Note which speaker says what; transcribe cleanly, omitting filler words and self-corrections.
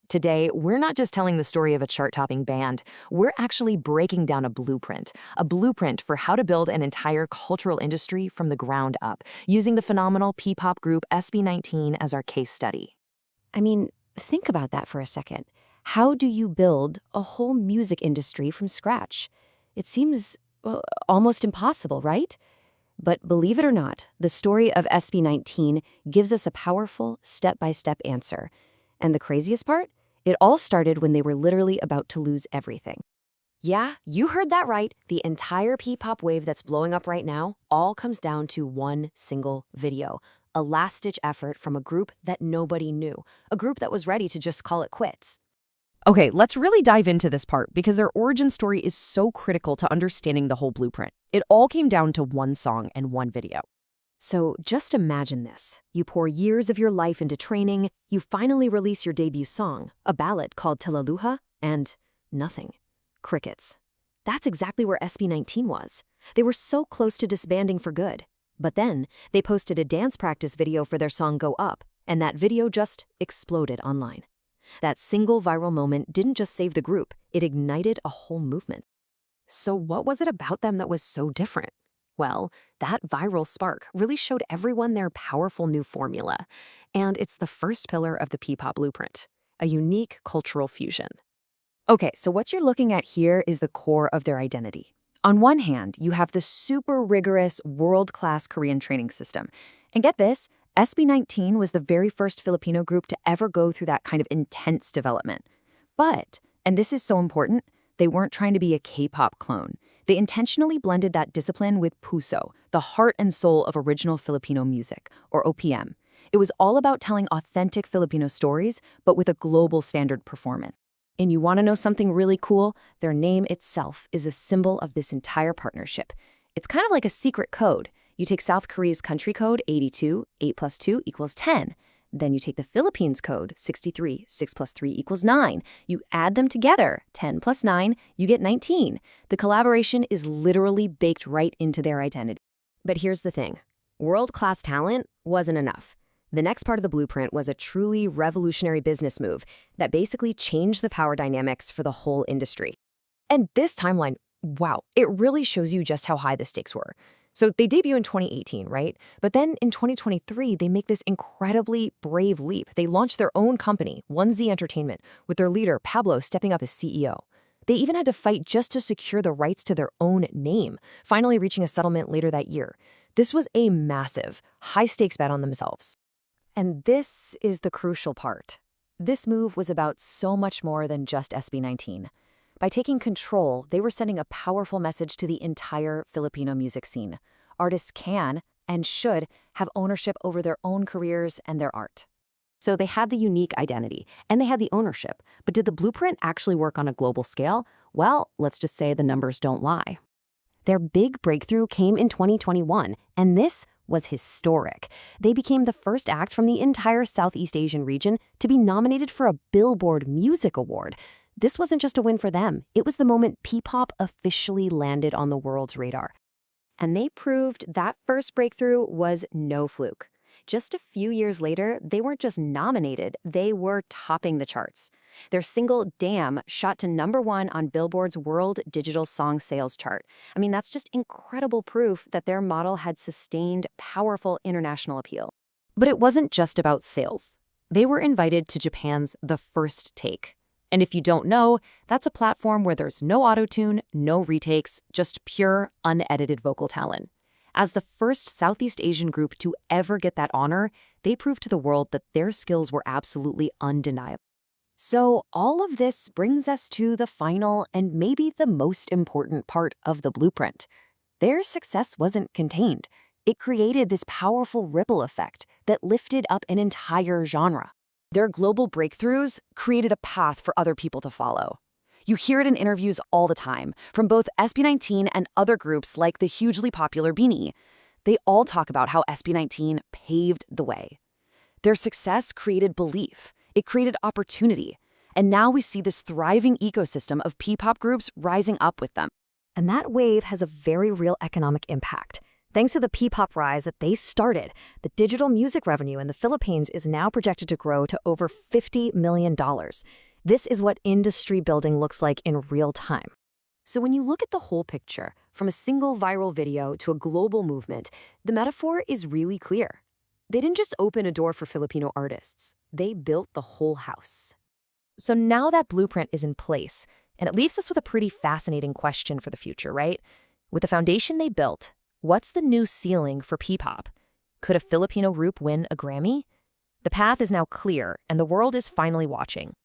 Speaker 1: Today, we're not just telling the story of a chart-topping band, we're actually breaking down a blueprint for how to build an entire cultural industry from the ground up, using the phenomenal P-pop group SB19 as our case study.
Speaker 2: I mean, think about that for a second. How do you build a whole music industry from scratch? It seems, well, almost impossible, right? But believe it or not, the story of SB19 gives us a powerful, step-by-step answer. And the craziest part? It all started when they were literally about to lose everything. Yeah, you heard that right. The entire P-pop wave that's blowing up right now all comes down to one single video. A last-ditch effort from a group that nobody knew. A group that was ready to just call it quits.
Speaker 1: Okay, let's really dive into this part because their origin story is so critical to understanding the whole blueprint. It all came down to one song and one video.
Speaker 2: So just imagine this. You pour years of your life into training, you finally release your debut song, a ballad called Talaluha, and nothing. Crickets. That's exactly where SB19 was. They were so close to disbanding for good. But then, they posted a dance practice video for their song Go Up, and that video just exploded online. That single viral moment didn't just save the group, it ignited a whole movement.
Speaker 1: So what was it about them that was so different? Well, that viral spark really showed everyone their powerful new formula. And it's the first pillar of the P-pop blueprint, a unique cultural fusion. Okay, so what you're looking at here is the core of their identity. On one hand, you have the super rigorous, world-class Korean training system. And get this, SB19 was the very first Filipino group to ever go through that kind of intense development. But, and this is so important, they weren't trying to be a K-pop clone. They intentionally blended that discipline with puso, the heart and soul of original Filipino music, or OPM. It was all about telling authentic Filipino stories, but with a global standard performance. And you want to know something really cool? Their name itself is a symbol of this entire partnership. It's kind of like a secret code. You take South Korea's country code, 82, 8 plus 2 equals 10. Then you take the Philippines code, 63, 6 plus 3 equals 9. You add them together, 10 plus 9, you get 19. The collaboration is literally baked right into their identity. But here's the thing. World-class talent wasn't enough. The next part of the blueprint was a truly revolutionary business move that basically changed the power dynamics for the whole industry. And this timeline, wow, it really shows you just how high the stakes were. So they debut in 2018, right? But then in 2023, they make this incredibly brave leap. They launch their own company, 1Z Entertainment, with their leader, Pablo, stepping up as CEO. They even had to fight just to secure the rights to their own name, finally reaching a settlement later that year. This was a massive, high-stakes bet on themselves. And this is the crucial part. This move was about so much more than just SB19. By taking control, they were sending a powerful message to the entire Filipino music scene. Artists can, and should, have ownership over their own careers and their art. So they had the unique identity, and they had the ownership. But did the blueprint actually work on a global scale? Well, let's just say the numbers don't lie. Their big breakthrough came in 2021, and this was historic. They became the first act from the entire Southeast Asian region to be nominated for a Billboard Music Award. This wasn't just a win for them. It was the moment P-pop officially landed on the world's radar. And they proved that first breakthrough was no fluke. Just a few years later, they weren't just nominated, they were topping the charts. Their single, Damn, shot to #1 on Billboard's World Digital Song Sales chart. I mean, that's just incredible proof that their model had sustained powerful international appeal. But it wasn't just about sales. They were invited to Japan's The First Take. And if you don't know, that's a platform where there's no auto-tune, no retakes, just pure, unedited vocal talent. As the first Southeast Asian group to ever get that honor, they proved to the world that their skills were absolutely undeniable. So all of this brings us to the final and maybe the most important part of the blueprint. Their success wasn't contained. It created this powerful ripple effect that lifted up an entire genre. Their global breakthroughs created a path for other people to follow. You hear it in interviews all the time, from both SB19 and other groups like the hugely popular BINI. They all talk about how SB19 paved the way. Their success created belief. It created opportunity. And now we see this thriving ecosystem of P-pop groups rising up with them. And that wave has a very real economic impact. Thanks to the P-pop rise that they started, the digital music revenue in the Philippines is now projected to grow to over $50 million. This is what industry building looks like in real time. So when you look at the whole picture, from a single viral video to a global movement, the metaphor is really clear. They didn't just open a door for Filipino artists, they built the whole house. So now that blueprint is in place, and it leaves us with a pretty fascinating question for the future, right? With the foundation they built, what's the new ceiling for P-pop? Could a Filipino group win a Grammy? The path is now clear, and the world is finally watching.